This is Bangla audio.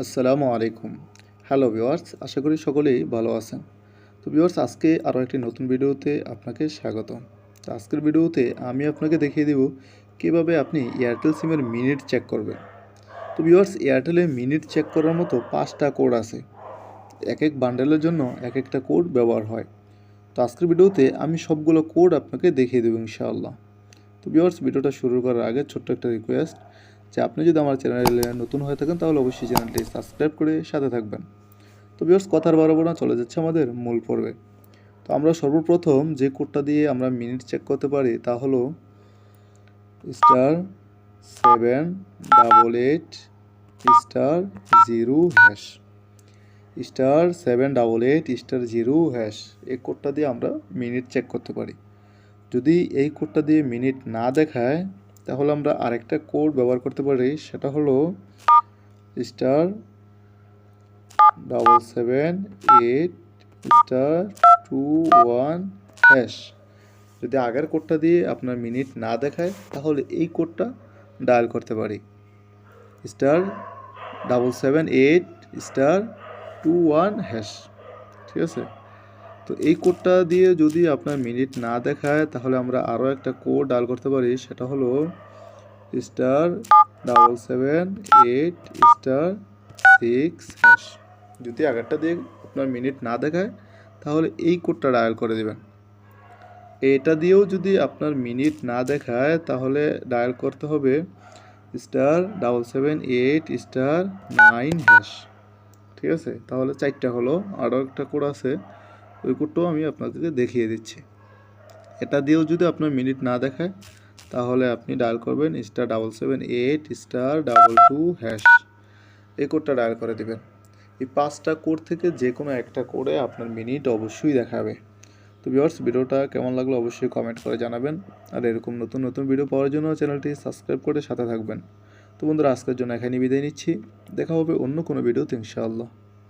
আসসালামু আলাইকুম। হ্যালো ভিউয়ার্স, আশা করি সকলেই ভালো আছেন। তো ভিউয়ার্স, আজকে আরও একটি নতুন ভিডিওতে আপনাকে স্বাগতম। তো আজকের ভিডিওতে আমি আপনাকে দেখিয়ে দেব কীভাবে আপনি এয়ারটেল সিমের মিনিট চেক করবেন। তো ভিউয়ার্স, এয়ারটেলে মিনিট চেক করার মতো 5টা কোড আছে। এক এক বান্ডেলের জন্য এক একটা কোড ব্যবহার হয়। তো আজকের ভিডিওতে আমি সবগুলো কোড আপনাকে দেখিয়ে দেবো ইনশাআল্লাহ। তো ভিউয়ার্স, ভিডিওটা শুরু করার আগে ছোট্ট একটা রিকোয়েস্ট যে আপনি যদি আমার চ্যানেলে নতুন হয়ে থাকেন তাহলে অবশ্যই চ্যানেলটি সাবস্ক্রাইব করে সাথে থাকবেন। তো ভিউয়ার্স, কথার বাড়াবো না, চলে যাচ্ছে আমাদের মূল পর্বে। তো আমরা সর্বপ্রথম যে কোডটা দিয়ে আমরা মিনিট চেক করতে পারি তা হলো *788*0#। *788*0#, এই কোডটা দিয়ে আমরা মিনিট চেক করতে পারি। যদি এই কোডটা দিয়ে মিনিট না দেখায় তাহলে আমরা আরেকটা কোড ব্যবহার করতে পারি, সেটা হলো *778*21#। যদি আগের কোডটা দিয়ে আপনার মিনিট না দেখায় তাহলে এই কোডটা ডায়াল করতে পারি, *778*21#। ঠিক আছে? তো এই কোডটা দিয়ে যদি আপনার মিনিট না দেখায় তাহলে আমরা আরও একটা কোড ডায়াল করতে পারি, সেটা হলো *778*6#। যদি আগেরটা দিয়ে আপনার মিনিট না দেখায় তাহলে এই কোডটা ডায়াল করে দেবেন। এটা দিয়েও যদি আপনার মিনিট না দেখায় তাহলে ডায়াল করতে হবে *778*9#। ঠিক আছে? তাহলে 4টা হলো। আরও একটা কোড আছে, ওই কোডটাও আমি আপনাদেরকে দেখিয়ে দিচ্ছি। এটা দিয়েও যদি আপনার মিনিট না দেখায় তাহলে আপনি ডায়াল করবেন *778*22#। এই কোডটা ডায়াল করে দেবেন। এই 5টা কোড থেকে যে কোনো একটা কোডে আপনার মিনিট অবশ্যই দেখাবে। তো ভিউয়ার্স, ভিডিওটা কেমন লাগলো অবশ্যই কমেন্ট করে জানাবেন। আর এরকম নতুন নতুন ভিডিও পাওয়ার জন্য চ্যানেলটি সাবস্ক্রাইব করে সাথে থাকবেন। তো বন্ধুরা, আজকের জন্য এখানেই বিদায় নিচ্ছি। দেখা হবে অন্য কোনো ভিডিওতে ইনশাআল্লাহ।